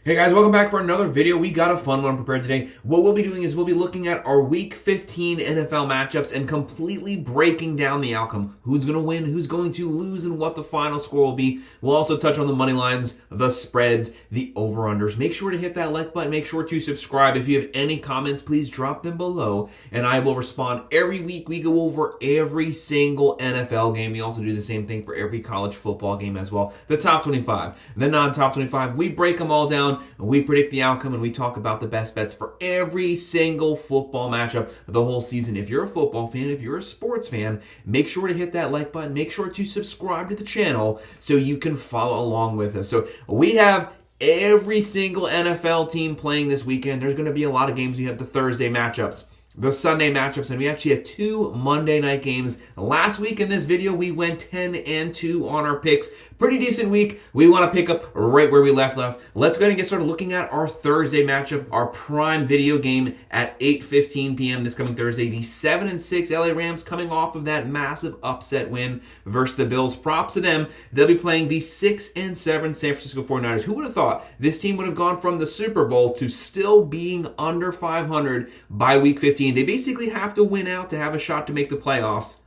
Hey guys, welcome back for another video. We got a fun one prepared today. What we'll be doing is we'll be looking at our Week 15 NFL matchups and completely breaking down the outcome. Who's going to win, who's going to lose, and what the final score will be. We'll also touch on the money lines, the spreads, the over-unders. Make sure to hit that like button. Make sure to subscribe. If you have any comments, please drop them below, and I will respond every week. We go over every single NFL game. We also do the same thing for every college football game as well. The top 25, the non-top 25. We break them all down. We predict the outcome and we talk about the best bets for every single football matchup the whole season. If you're a football fan, if you're a sports fan, make sure to hit that like button. Make sure to subscribe to the channel so you can follow along with us. So we have every single NFL team playing this weekend. There's going to be a lot of games. We have the Thursday matchups, the Sunday matchups, and we actually have two Monday night games. Last week in this video, we went 10-2 on our picks. Pretty decent week. We want to pick up right where we left off. Let's go ahead and get started looking at our Thursday matchup, our prime video game at 8:15 p.m. this coming Thursday. The 7-6 LA Rams coming off of that massive upset win versus the Bills. Props to them. They'll be playing the 6-7 San Francisco 49ers. Who would have thought this team would have gone from the Super Bowl to still being under 500 by week 15? They basically have to win out to have a shot to make the playoffs.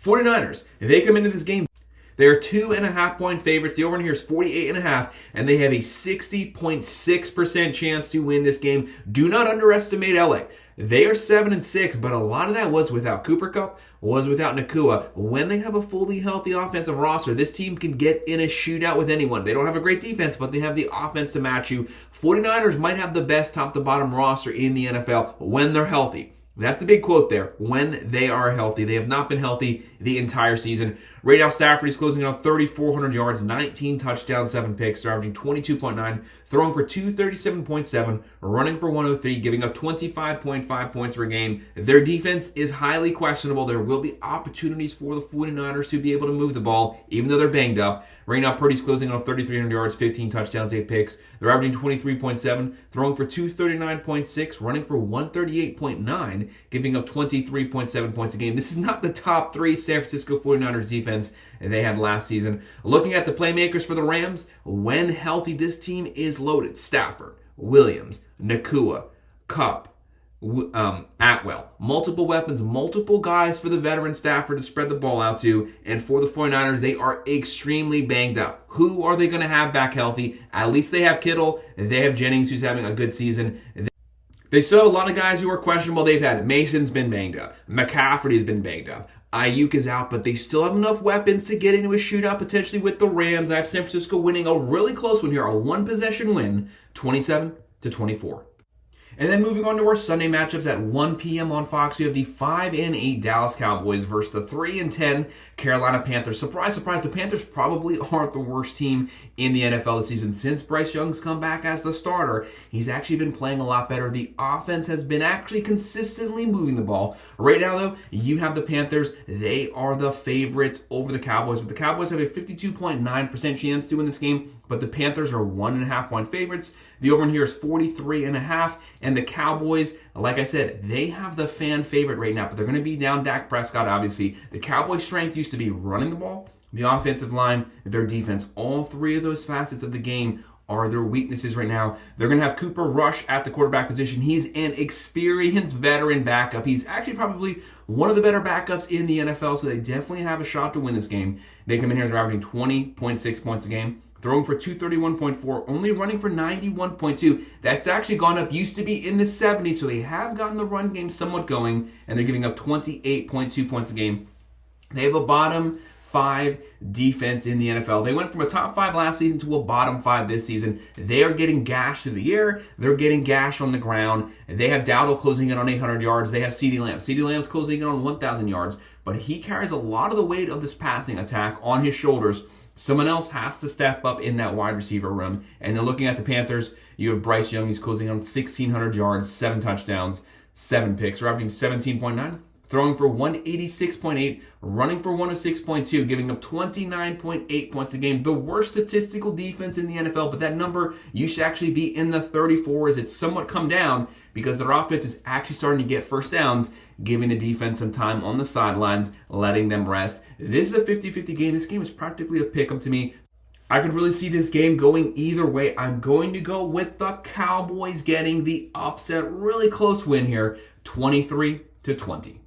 49ers, if they come into this game, they're 2.5-point favorites. The over here is 48.5, and they have a 60.6% chance to win this game. Do not underestimate LA. They are 7-6, but a lot of that was without Cooper Kupp, was without Nakua. When they have a fully healthy offensive roster, this team can get in a shootout with anyone. They don't have a great defense, but they have the offense to match you. 49ers might have the best top-to-bottom roster in the NFL when they're healthy. That's the big quote there. When they are healthy. They have not been healthy the entire season. Right now, Stafford is closing in on 3,400 yards, 19 touchdowns, 7 picks. They're averaging 22.9, throwing for 237.7, running for 103, giving up 25.5 points per game. Their defense is highly questionable. There will be opportunities for the 49ers to be able to move the ball, even though they're banged up. Right now, Purdy's closing in on 3,300 yards, 15 touchdowns, 8 picks. They're averaging 23.7, throwing for 239.6, running for 138.9, giving up 23.7 points a game. This is not the top 3 San Francisco 49ers defense they had last season. Looking at the playmakers for the Rams, when healthy, this team is loaded. Stafford, Williams, Nakua, Kupp, Atwell. Multiple weapons, multiple guys for the veteran Stafford to spread the ball out to. And for the 49ers, they are extremely banged up. Who are they going to have back healthy? At least they have Kittle. They have Jennings, who's having a good season. They still have a lot of guys who are questionable. They've had Mason's been banged up. McCaffrey's been banged up. Ayuk is out, but they still have enough weapons to get into a shootout potentially with the Rams. I have San Francisco winning a really close one here, a one-possession win, 27-24. And then moving on to our Sunday matchups at 1 p.m. on Fox, we have the 5-8 Dallas Cowboys versus the 3-10 Carolina Panthers. Surprise, surprise, the Panthers probably aren't the worst team in the NFL this season. Since Bryce Young's come back as the starter, he's actually been playing a lot better. The offense has been actually consistently moving the ball. Right now, though, you have the Panthers. They are the favorites over the Cowboys, but the Cowboys have a 52.9% chance to win this game, but the Panthers are 1.5-point favorites. The over in here is 43.5, and the Cowboys, like I said, they have the fan favorite right now, but they're going to be down Dak Prescott, obviously. The Cowboys' strength used to be running the ball, the offensive line, their defense. All three of those facets of the game are their weaknesses right now. They're going to have Cooper Rush at the quarterback position. He's an experienced veteran backup. He's actually probably one of the better backups in the NFL, so they definitely have a shot to win this game. They come in here, they're averaging 20.6 points a game, throwing for 231.4, only running for 91.2. That's actually gone up, used to be in the 70s, so they have gotten the run game somewhat going, and they're giving up 28.2 points a game. They have a bottom 5 defense in the NFL. They went from a top 5 last season to a bottom 5 this season. They are getting gashed through the air. They're getting gashed on the ground. They have Dowdle closing in on 800 yards. They have CeeDee Lamb. CeeDee Lamb's closing in on 1,000 yards, but he carries a lot of the weight of this passing attack on his shoulders. Someone else has to step up in that wide receiver room. And then looking at the Panthers, you have Bryce Young. He's closing in on 1,600 yards, 7 touchdowns, 7 picks. They're averaging 17.9. Throwing for 186.8, running for 106.2, giving up 29.8 points a game. The worst statistical defense in the NFL, but that number you should actually be in the 34s. It's somewhat come down because their offense is actually starting to get first downs, giving the defense some time on the sidelines, letting them rest. This is a 50-50 game. This game is practically a pick-em to me. I could really see this game going either way. I'm going to go with the Cowboys getting the upset, really close win here, 23-20.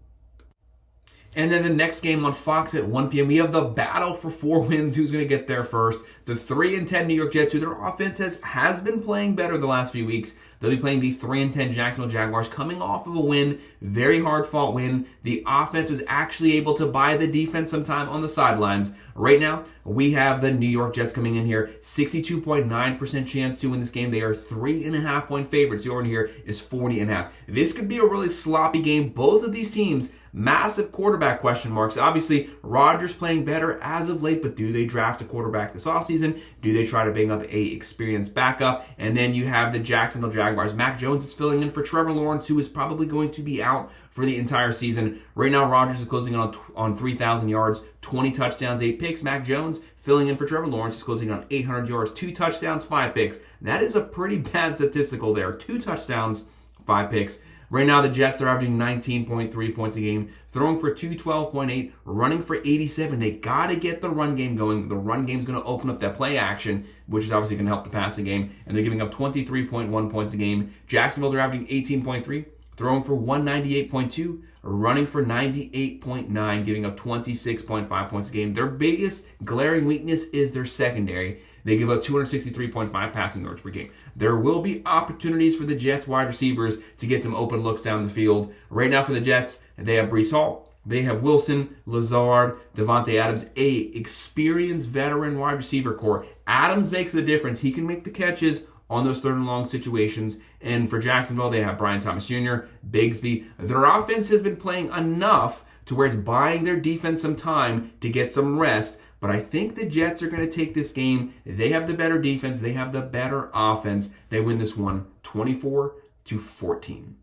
And then the next game on Fox at 1 p.m., we have the battle for 4 wins. Who's going to get there first? The 3-10 New York Jets, who their offense has been playing better the last few weeks. They'll be playing the 3-10 Jacksonville Jaguars, coming off of a win, very hard-fought win. The offense was actually able to buy the defense some time on the sidelines. Right now, we have the New York Jets coming in here, 62.9% chance to win this game. They are 3.5-point favorites. The over here is 40.5. This could be a really sloppy game. Both of these teams, massive quarterback question marks. Obviously, Rodgers playing better as of late, but do they draft a quarterback this offseason? Do they try to bring up a experienced backup? And then you have the Jacksonville Jaguars. Mac Jones is filling in for Trevor Lawrence, who is probably going to be out for the entire season. Right now, Rodgers is closing in on 3,000 yards, 20 touchdowns, 8 picks. Mac Jones filling in for Trevor Lawrence is closing on 800 yards, 2 touchdowns, 5 picks. That is a pretty bad statistical there. 2 touchdowns, 5 picks. Right now, the Jets are averaging 19.3 points a game, throwing for 212.8, running for 87. They got to get the run game going. The run game is going to open up that play action, which is obviously going to help the passing game. And they're giving up 23.1 points a game. Jacksonville, they're averaging 18.3, throwing for 198.2, running for 98.9, giving up 26.5 points a game. Their biggest glaring weakness is their secondary. They give up 263.5 passing yards per game. There will be opportunities for the Jets wide receivers to get some open looks down the field. Right now for the Jets, they have Breece Hall, they have Wilson, Lazard, Devontae Adams, a experienced veteran wide receiver core. Adams makes the difference. He can make the catches on those third and long situations. And for Jacksonville, they have Brian Thomas Jr., Bigsby. Their offense has been playing enough to where it's buying their defense some time to get some rest. But I think the Jets are going to take this game. They have the better defense. They have the better offense. They win this one 24-14.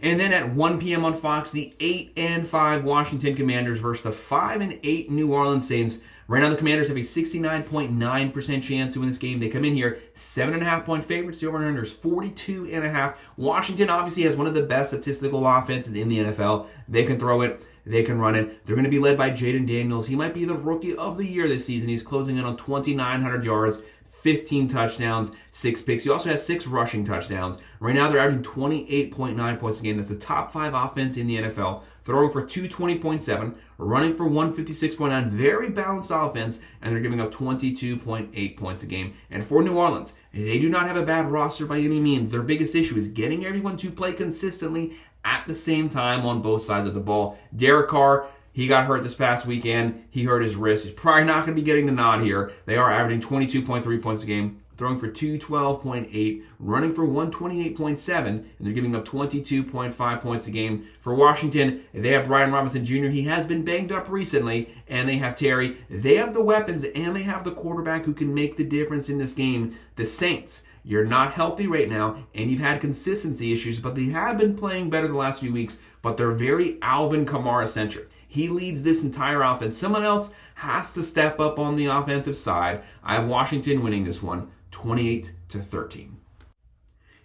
And then at 1 p.m. on Fox, the 8-5 Washington Commanders versus the 5-8 New Orleans Saints. Right now, the Commanders have a 69.9% chance to win this game. They come in here 7.5-point favorites. The over-under is 42.5. Washington obviously has one of the best statistical offenses in the NFL. They can throw it. They can run it. They're going to be led by Jaden Daniels. He might be the rookie of the year this season. He's closing in on 2,900 yards, 15 touchdowns, 6 picks. He also has 6 rushing touchdowns. Right now, they're averaging 28.9 points a game. That's the top 5 offense in the NFL. Throwing for 220.7, running for 156.9. Very balanced offense, and they're giving up 22.8 points a game. And for New Orleans, they do not have a bad roster by any means. Their biggest issue is getting everyone to play consistently at the same time on both sides of the ball. Derek Carr, he got hurt this past weekend. He hurt his wrist. He's probably not going to be getting the nod here. They are averaging 22.3 points a game, throwing for 212.8, running for 128.7, and they're giving up 22.5 points a game. For Washington, they have Brian Robinson Jr. He has been banged up recently, and they have Terry. They have the weapons, and they have the quarterback who can make the difference in this game. The Saints, you're not healthy right now, and you've had consistency issues, but they have been playing better the last few weeks, but they're very Alvin Kamara-centric. He leads this entire offense. Someone else has to step up on the offensive side. I have Washington winning this one, 28-13.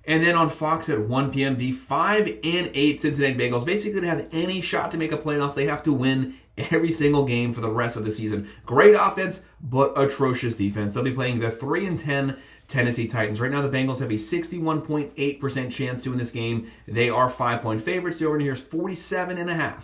And then on Fox at 1 p.m., the 5-8 Cincinnati Bengals, basically to have any shot to make a playoffs, they have to win every single game for the rest of the season. Great offense, but atrocious defense. They'll be playing the 3-10 Tennessee Titans. Right now, the Bengals have a 61.8% chance to win this game. They are 5-point favorites. The over here is 47.5.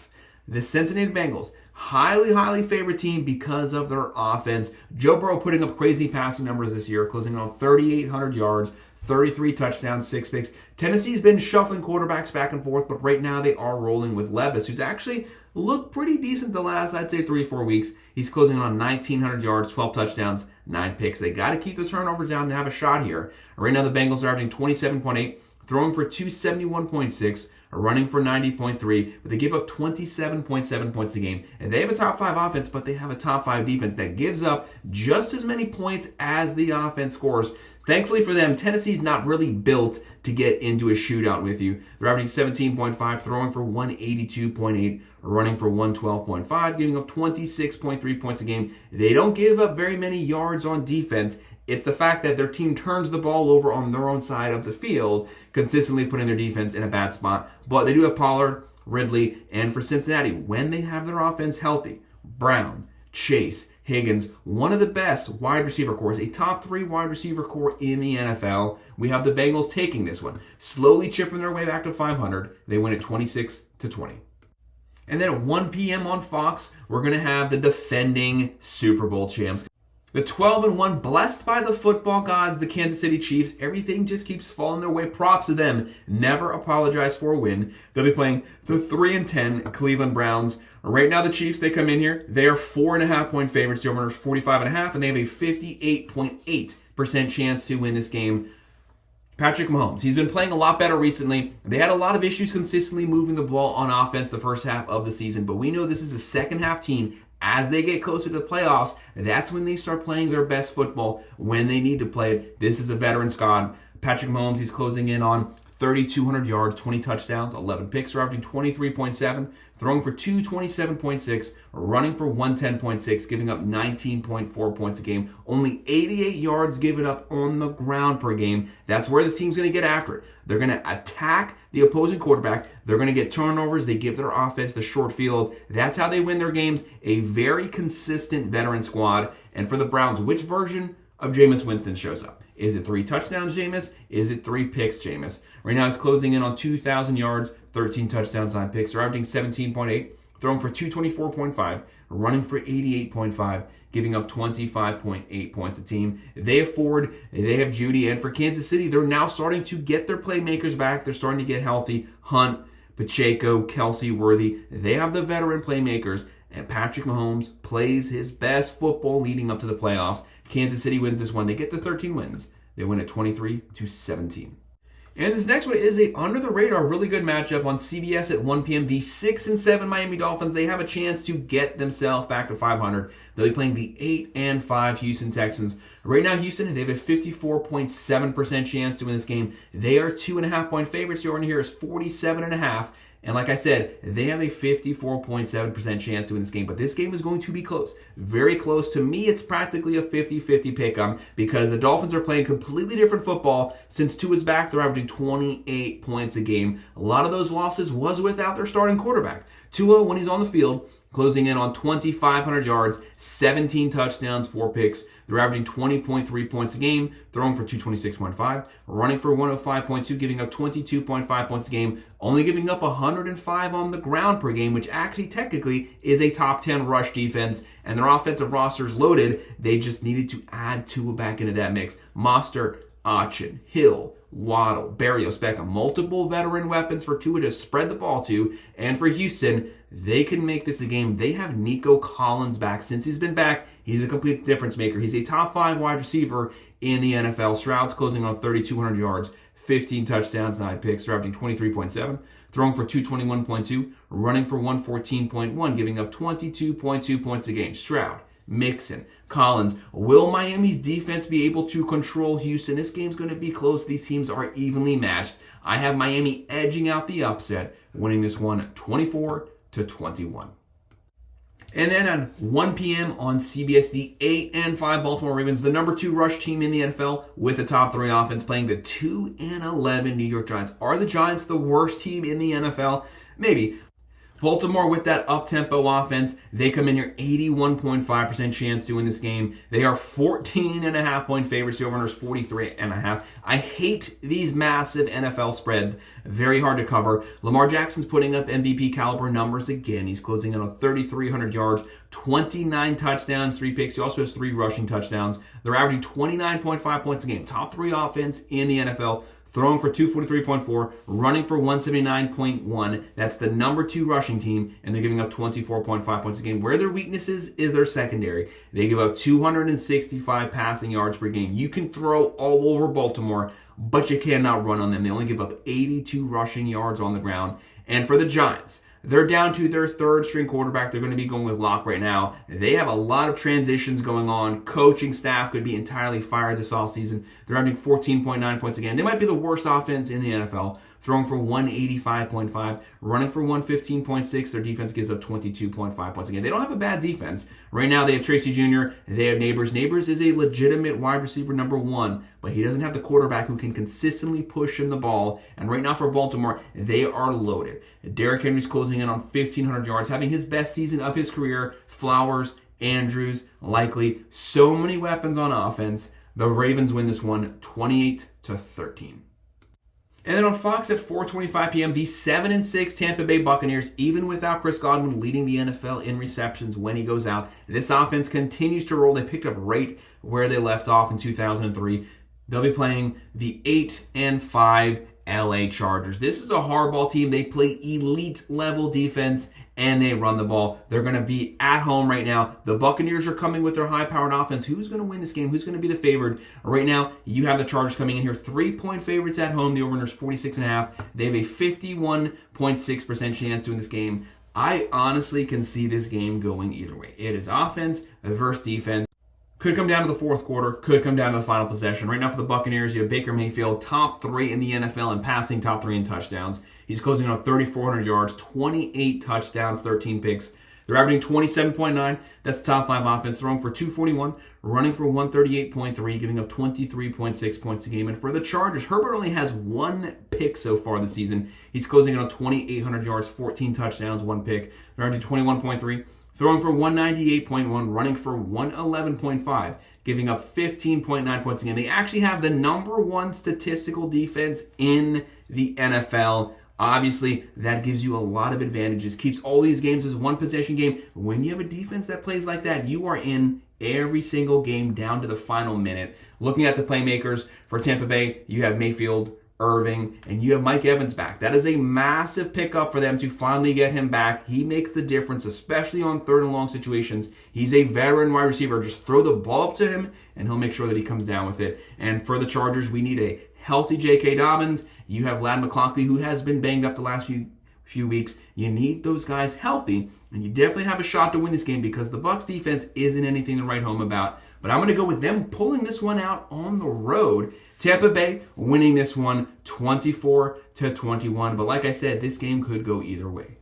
The Cincinnati Bengals, highly favored team because of their offense. Joe Burrow putting up crazy passing numbers this year, closing on 3,800 yards, 33 touchdowns, 6 picks. Tennessee's been shuffling quarterbacks back and forth, but right now they are rolling with Levis, who's actually looked pretty decent the last, I'd say, 3-4 weeks. He's closing on 1,900 yards, 12 touchdowns, 9 picks. They got to keep the turnovers down to have a shot here. Right now the Bengals are averaging 27.8, throwing for 271.6, running for 90.3, but they give up 27.7 points a game. And they have a top 5 offense, but they have a top 5 defense that gives up just as many points as the offense scores. Thankfully for them, Tennessee's not really built to get into a shootout with you. They're averaging 17.5, throwing for 182.8, running for 112.5, giving up 26.3 points a game. They don't give up very many yards on defense. It's the fact that their team turns the ball over on their own side of the field, consistently putting their defense in a bad spot. But they do have Pollard, Ridley, and for Cincinnati, when they have their offense healthy, Brown, Chase, Higgins, one of the best wide receiver cores, a top 3 wide receiver core in the NFL. We have the Bengals taking this one, slowly chipping their way back to 500. They win at 26-20. And then at 1 p.m. on Fox, we're going to have the defending Super Bowl champs. The 12-1, blessed by the football gods, the Kansas City Chiefs. Everything just keeps falling their way. Props to them. Never apologize for a win. They'll be playing the 3-10 Cleveland Browns. Right now, the Chiefs, they come in here. They are 4.5-point favorites. The over-under is 45.5, and they have a 58.8% chance to win this game. Patrick Mahomes, he's been playing a lot better recently. They had a lot of issues consistently moving the ball on offense the first half of the season, but we know this is a second-half team. As they get closer to the playoffs, that's when they start playing their best football, when they need to play it. This is a veteran squad. Patrick Mahomes, he's closing in on 3,200 yards, 20 touchdowns, 11 picks, averaging 23.7, throwing for 227.6, running for 110.6, giving up 19.4 points a game. Only 88 yards given up on the ground per game. That's where this team's going to get after it. They're going to attack the opposing quarterback. They're going to get turnovers. They give their offense the short field. That's how they win their games. A very consistent veteran squad. And for the Browns, which version of Jameis Winston shows up? Is it 3 touchdowns, Jameis? Is it 3 picks, Jameis? Right now, he's closing in on 2,000 yards, 13 touchdowns, 9 picks. They're averaging 17.8, throwing for 224.5, running for 88.5, giving up 25.8 points a team. They have Ford, they have Judy, and for Kansas City, they're now starting to get their playmakers back. They're starting to get healthy. Hunt, Pacheco, Kelsey, Worthy. They have the veteran playmakers, and Patrick Mahomes plays his best football leading up to the playoffs. Kansas City wins this one. They get to 13 wins. They win at 23-17. And this next one is a under-the-radar, really good matchup on CBS at 1 p.m. The 6-7 Miami Dolphins, they have a chance to get themselves back to 500. They'll be playing the 8-5 Houston Texans. Right now, Houston, they have a 54.7% chance to win this game. They are 2.5-point favorites. The over here is 47.5. And like I said, they have a 54.7% chance to win this game. But this game is going to be close. Very close. To me, it's practically a 50-50 pick-em because the Dolphins are playing completely different football. Since Tua's back, they're averaging 28 points a game. A lot of those losses was without their starting quarterback. Tua, when he's on the field, closing in on 2,500 yards, 17 touchdowns, 4 picks. They're averaging 20.3 points a game, throwing for 226.5, running for 105.2, giving up 22.5 points a game, only giving up 105 on the ground per game, which actually technically is a top 10 rush defense, and their offensive roster's loaded. They just needed to add Tua back into that mix. Mostert, Achin, Hill, Waddle, Berrios, Beckham, multiple veteran weapons for Tua to spread the ball to. And for Houston, they can make this a game. They have Nico Collins back. Since he's been back, he's a complete difference maker. He's a top 5 wide receiver in the NFL. Stroud's closing on 3,200 yards, 15 touchdowns, 9 picks, averaging 23.7, throwing for 221.2, running for 114.1, giving up 22.2 points a game. Stroud, Mixon, Collins. Will Miami's defense be able to control Houston? This game's going to be close. These teams are evenly matched. I have Miami edging out the upset, winning this one 24-21. And then at 1 p.m. on CBS, the 8-5 Baltimore Ravens, the number 2 rush team in the NFL with the top 3 offense, playing the 2-11 New York Giants. Are the Giants the worst team in the NFL? Maybe. Baltimore with that up-tempo offense, they come in here 81.5% chance to win this game. They are 14.5-point favorites. The over-under is 43.5. I hate these massive NFL spreads. Very hard to cover. Lamar Jackson's putting up MVP caliber numbers again. He's closing in on 3,300 yards, 29 touchdowns, 3 picks. He also has 3 rushing touchdowns. They're averaging 29.5 points a game. Top 3 offense in the NFL. Throwing for 243.4, running for 179.1. That's the number 2 rushing team, and they're giving up 24.5 points a game. Where their weaknesses is their secondary. They give up 265 passing yards per game. You can throw all over Baltimore, but you cannot run on them. They only give up 82 rushing yards on the ground. And for the Giants, they're down to their 3rd string quarterback. They're going to be going with Locke right now. They have a lot of transitions going on. Coaching staff could be entirely fired this offseason. They're averaging 14.9 points a game. They might be the worst offense in the NFL, throwing for 185.5, running for 115.6. Their defense gives up 22.5 points a game. They don't have a bad defense. Right now they have Tracy Jr., they have Neighbors. Neighbors is a legitimate wide receiver number 1, but he doesn't have the quarterback who can consistently push him the ball. And right now for Baltimore, they are loaded. Derrick Henry's closing in on 1,500 yards, having his best season of his career. Flowers Andrews, likely. So many weapons on offense. The Ravens win this one 28-13. And then on Fox at 4:25 p.m., the 7-6 Tampa Bay Buccaneers, even without Chris Godwin leading the NFL in receptions when he goes out, this offense continues to roll. They picked up right where they left off in 2003. They'll be playing the 8-5 LA Chargers. This is a hardball team. They play elite level defense and they run the ball. They're going to be at home right now. The Buccaneers are coming with their high-powered offense. Who's going to win this game? Who's going to be the favored? Right now, you have the Chargers coming in here. 3-point favorites at home. The over-under's 46.5. They have a 51.6% chance to win this game. I honestly can see this game going either way. It is offense versus defense. Could come down to the fourth quarter, could come down to the final possession. Right now for the Buccaneers, you have Baker Mayfield, top 3 in the NFL in passing, top 3 in touchdowns. He's closing on 3,400 yards, 28 touchdowns, 13 picks. They're averaging 27.9. That's top 5 offense, throwing for 241, running for 138.3, giving up 23.6 points a game. And for the Chargers, Herbert only has 1 pick so far this season. He's closing in on 2,800 yards, 14 touchdowns, 1 pick. They're averaging 21.3. Throwing for 198.1, running for 111.5, giving up 15.9 points a game. They actually have the number 1 statistical defense in the NFL. Obviously, that gives you a lot of advantages. Keeps all these games as one possession game. When you have a defense that plays like that, you are in every single game down to the final minute. Looking at the playmakers for Tampa Bay, you have Mayfield, Irving, and you have Mike Evans back. That is a massive pickup for them to finally get him back. He makes the difference, especially on 3rd and long situations. He's a veteran wide receiver. Just throw the ball up to him, and he'll make sure that he comes down with it. And for the Chargers, we need a healthy J.K. Dobbins. You have Ladd McConkey, who has been banged up the last few weeks. You need those guys healthy, and you definitely have a shot to win this game because the Bucs defense isn't anything to write home about. But I'm going to go with them pulling this one out on the road. Tampa Bay winning this one 24-21. But like I said, this game could go either way.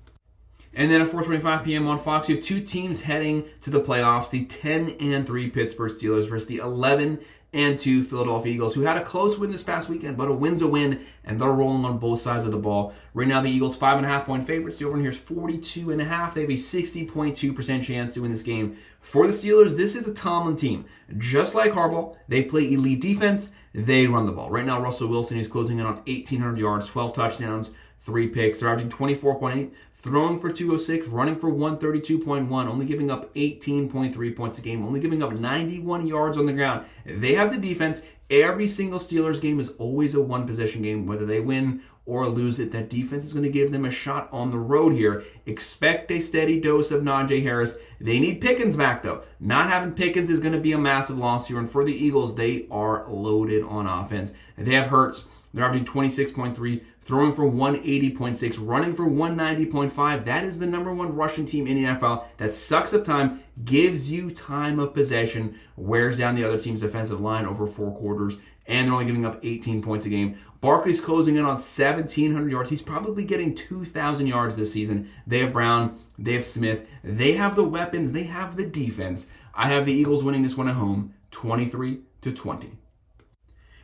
And then at 4:25 p.m. on Fox, you have 2 teams heading to the playoffs. The 10-3 Pittsburgh Steelers versus the 11-2 Philadelphia Eagles, who had a close win this past weekend, but a win's a win, and they're rolling on both sides of the ball. Right now, the Eagles 5.5-point favorites. The over here is 42.5. They have a 60.2% chance to win this game. For the Steelers, this is a Tomlin team. Just like Harbaugh, they play elite defense. They run the ball. Right now, Russell Wilson is closing in on 1,800 yards, 12 touchdowns, 3 picks. They're averaging 24.8, throwing for 206, running for 132.1, only giving up 18.3 points a game, only giving up 91 yards on the ground. They have the defense. Every single Steelers game is always a one-possession game, whether they win or lose it. That defense is going to give them a shot on the road here. Expect a steady dose of Najee Harris. They need Pickens back, though. Not having Pickens is going to be a massive loss here. And for the Eagles, they are loaded on offense. They have Hurts. They're averaging 26.3, throwing for 180.6, running for 190.5. That is the number 1 rushing team in the NFL. That sucks up time, gives you time of possession, wears down the other team's defensive line over 4 quarters, and they're only giving up 18 points a game. Barkley's closing in on 1,700 yards. He's probably getting 2,000 yards this season. They have Brown. They have Smith. They have the weapons. They have the defense. I have the Eagles winning this one at home, 23-20.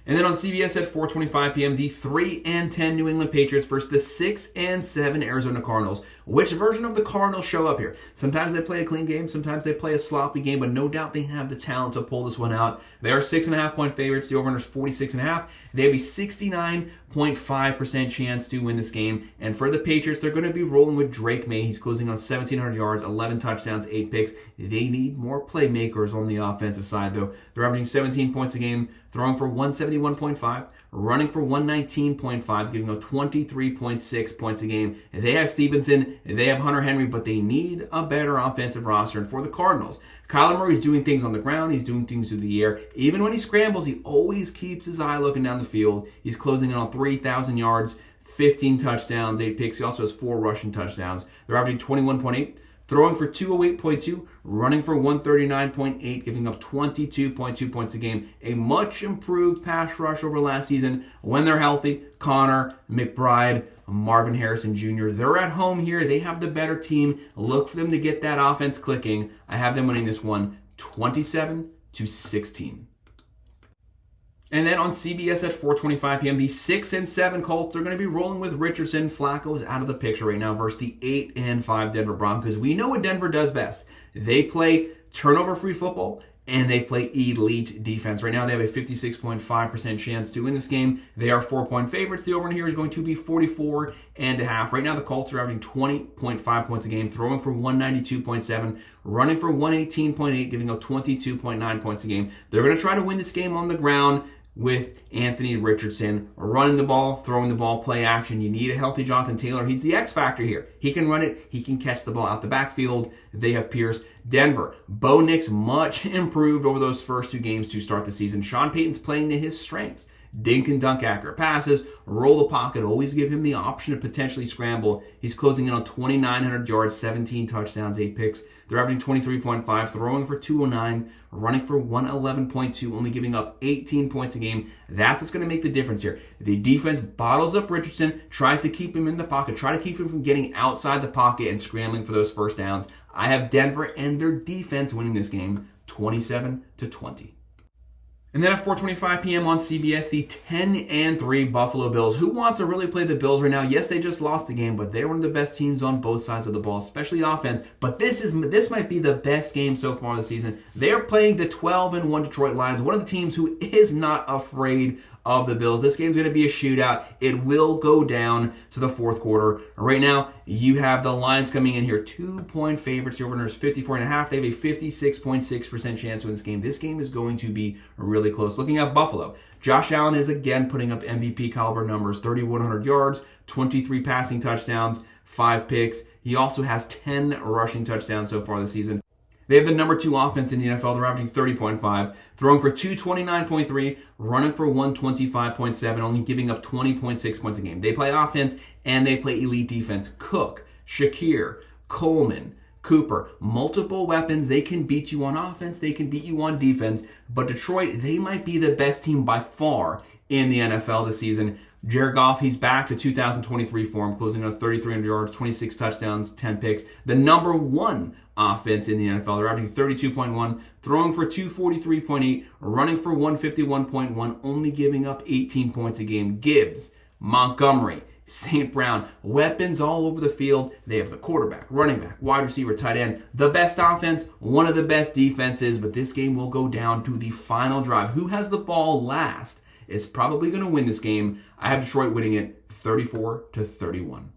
And then on CBS at 4:25 p.m., the 3-10 New England Patriots versus the 6-7 Arizona Cardinals. Which version of the Cardinals show up here? Sometimes they play a clean game, sometimes they play a sloppy game, but no doubt they have the talent to pull this one out. They are 6.5-point favorites. The over-under is 46.5. They have a 69.5% chance to win this game. And for the Patriots, they're going to be rolling with Drake May. He's closing on 1,700 yards, 11 touchdowns, 8 picks. They need more playmakers on the offensive side, though. They're averaging 17 points a game, throwing for 171.5, running for 119.5, giving up 23.6 points a game. They have Stevenson, they have Hunter Henry, but they need a better offensive roster. And for the Cardinals, Kyler Murray's doing things on the ground, he's doing things through the air. Even when he scrambles, he always keeps his eye looking down the field. He's closing in on 3,000 yards, 15 touchdowns, 8 picks. He also has 4 rushing touchdowns. They're averaging 21.8. Throwing for 208.2, running for 139.8, giving up 22.2 points a game. A much improved pass rush over last season when they're healthy. Connor, McBride, Marvin Harrison Jr., they're at home here. They have the better team. Look for them to get that offense clicking. I have them winning this one 27-16. And then on CBS at 4:25 p.m., the 6-7 Colts are going to be rolling with Richardson. Flacco's out of the picture right now versus the 8-5 Denver Broncos. We know what Denver does best. They play turnover-free football, and they play elite defense. Right now, they have a 56.5% chance to win this game. They are 4-point favorites. The over here is going to be 44.5. Right now, the Colts are averaging 20.5 points a game, throwing for 192.7, running for 118.8, giving up 22.9 points a game. They're going to try to win this game on the ground with Anthony Richardson running the ball, throwing the ball, play action. You need a healthy Jonathan Taylor. He's the X factor here. He can run it. He can catch the ball out the backfield. They have Pierce. Denver, Bo Nix much improved over those first two games to start the season. Sean Payton's playing to his strengths. Dink and dunk accurate passes, roll the pocket, always give him the option to potentially scramble. He's closing in on 2,900 yards, 17 touchdowns, 8 picks. They're averaging 23.5, throwing for 209, running for 111.2, only giving up 18 points a game. That's what's going to make the difference here. The defense bottles up Richardson, tries to keep him in the pocket, try to keep him from getting outside the pocket and scrambling for those first downs. I have Denver and their defense winning this game 27-20. And then at 4:25 p.m. on CBS, the 10-3 Buffalo Bills. Who wants to really play the Bills right now? Yes, they just lost the game, but they're one of the best teams on both sides of the ball, especially offense. But this might be the best game so far this season. They're playing the 12-1 Detroit Lions, one of the teams who is not afraid of the Bills. This game's going to be a shootout. It will go down to the fourth quarter. Right now, you have the Lions coming in here 2-point favorites. The over-under is 54.5. They have a 56.6% chance to win this game. This game is going to be really close. Looking at Buffalo, Josh Allen is again putting up MVP caliber numbers, 3,100 yards, 23 passing touchdowns, 5 picks. He also has 10 rushing touchdowns so far this season. They have the number 2 offense in the NFL. They're averaging 30.5, throwing for 229.3, running for 125.7, only giving up 20.6 points a game. They play offense and they play elite defense. Cook, Shakir, Coleman, Cooper, multiple weapons. They can beat you on offense. They can beat you on defense. But Detroit, they might be the best team by far in the NFL this season. Jared Goff, he's back to 2023 form, closing on 3,300 yards, 26 touchdowns, 10 picks. The number 1 offense in the NFL. They're averaging 32.1, throwing for 243.8, running for 151.1, only giving up 18 points a game. Gibbs, Montgomery, St. Brown, weapons all over the field. They have the quarterback, running back, wide receiver, tight end. The best offense, one of the best defenses, but this game will go down to the final drive. Who has the ball last is probably going to win this game. I have Detroit winning it 34-31.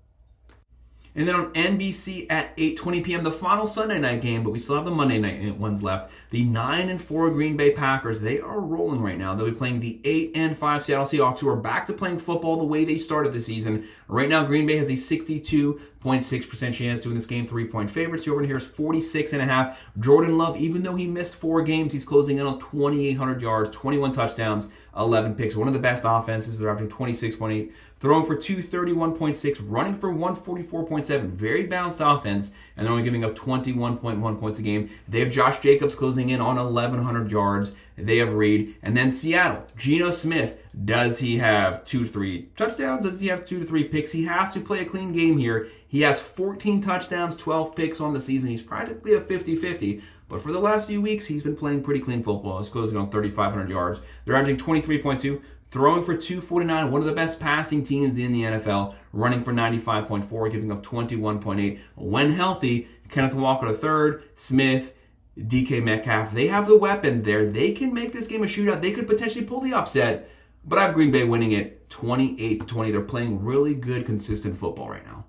And then on NBC at 8:20 p.m., the final Sunday night game, but we still have the Monday night ones left. The 9-4 Green Bay Packers, they are rolling right now. They'll be playing the 8-5 Seattle Seahawks, who are back to playing football the way they started the season. Right now, Green Bay has a 62.6% chance to win this game, 3-point favorites. The over here is 46.5. Jordan Love, even though he missed 4 games, he's closing in on 2,800 yards, 21 touchdowns, 11 picks. One of the best offenses. They're averaging 26.8. Throwing for 231.6, running for 144.7. Very balanced offense, and they're only giving up 21.1 points a game. They have Josh Jacobs closing in on 1,100 yards. They have Reed. And then Seattle, Geno Smith. Does he have 2-3 touchdowns? Does he have 2-3 picks? He has to play a clean game here. He has 14 touchdowns, 12 picks on the season. He's practically a 50-50. But for the last few weeks, he's been playing pretty clean football. He's closing on 3,500 yards. They're averaging 23.2. Throwing for 249, one of the best passing teams in the NFL, running for 95.4, giving up 21.8. When healthy, Kenneth Walker III, Smith, DK Metcalf, they have the weapons there. They can make this game a shootout. They could potentially pull the upset, but I have Green Bay winning it 28-20. They're playing really good, consistent football right now.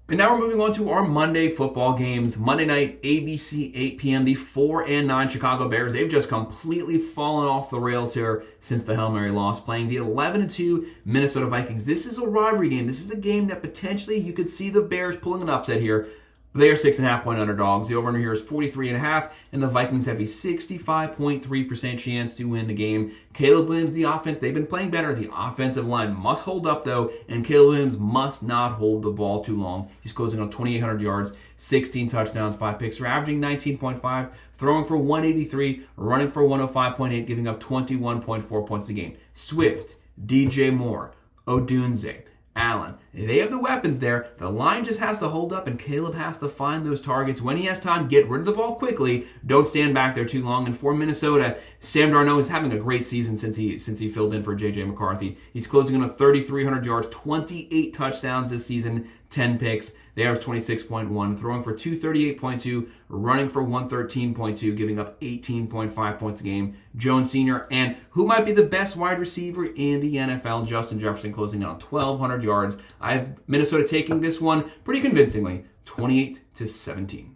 And now we're moving on to our Monday football games. Monday night, ABC, 8 p.m., the 4-9 Chicago Bears. They've just completely fallen off the rails here since the Hail Mary loss, playing the 11-2 Minnesota Vikings. This is a rivalry game. This is a game that potentially you could see the Bears pulling an upset here. They are 6.5-point underdogs. The over-under here is 43.5, and the Vikings have a 65.3% chance to win the game. Caleb Williams, the offense, they've been playing better. The offensive line must hold up, though, and Caleb Williams must not hold the ball too long. He's closing on 2,800 yards, 16 touchdowns, 5 picks. They're averaging 19.5, throwing for 183, running for 105.8, giving up 21.4 points a game. Swift, DJ Moore, Odunze, Allen, they have the weapons there. The line just has to hold up, and Caleb has to find those targets. When he has time, get rid of the ball quickly. Don't stand back there too long. And for Minnesota, Sam Darnold is having a great season since he filled in for J.J. McCarthy. He's closing in on 3,300 yards, 28 touchdowns this season, 10 picks. They average 26.1, throwing for 238.2, running for 113.2, giving up 18.5 points a game. Jones Sr. and who might be the best wide receiver in the NFL, Justin Jefferson, closing in on 1,200 yards. I have Minnesota taking this one pretty convincingly, 28-17.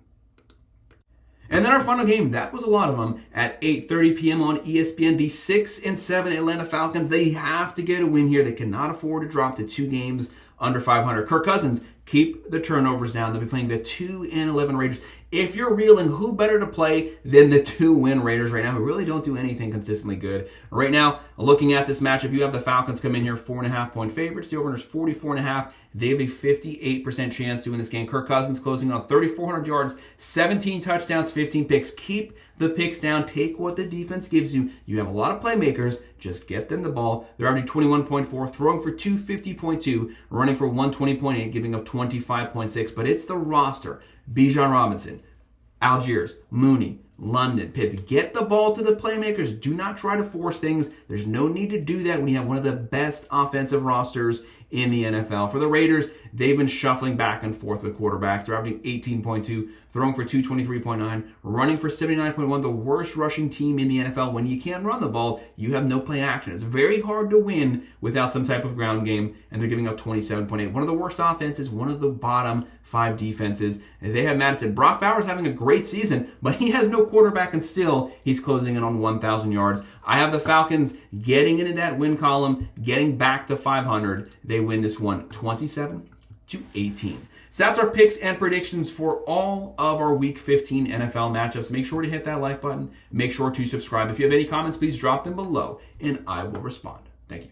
And then our final game, that was a lot of them, at 8:30 p.m. on ESPN, the 6-7 Atlanta Falcons. They have to get a win here. They cannot afford to drop to 2 games under 500. Kirk Cousins, keep the turnovers down. They'll be playing the 2-11 Raiders. If you're reeling, who better to play than the 2-win Raiders right now, who really don't do anything consistently good. Right now, looking at this matchup, you have the Falcons come in here 4.5-point favorites. The over-under is 44.5. They have a 58% chance to win this game. Kirk Cousins closing on 3,400 yards, 17 touchdowns, 15 picks. Keep the picks down. Take what the defense gives you. You have a lot of playmakers. Just get them the ball. They're averaging 21.4, throwing for 250.2, running for 120.8, giving up 25.6. But it's the roster. Bijan Robinson, Algiers, Mooney, London, Pitts. Get the ball to the playmakers. Do not try to force things. There's no need to do that when you have one of the best offensive rosters in the NFL. For the Raiders, they've been shuffling back and forth with quarterbacks. They're averaging 18.2, throwing for 223.9, running for 79.1, the worst rushing team in the NFL. When you can't run the ball, you have no play action. It's very hard to win without some type of ground game, and they're giving up 27.8. One of the worst offenses, one of the bottom 5 defenses. They have Madison. Brock Bowers having a great season, but he has no quarterback, and still he's closing in on 1,000 yards. I have the Falcons getting into that win column, getting back to 500. They win this one 27-18. So that's our picks and predictions for all of our Week 15 NFL matchups. Make sure to hit that like button. Make sure to subscribe. If you have any comments, please drop them below, and I will respond. Thank you.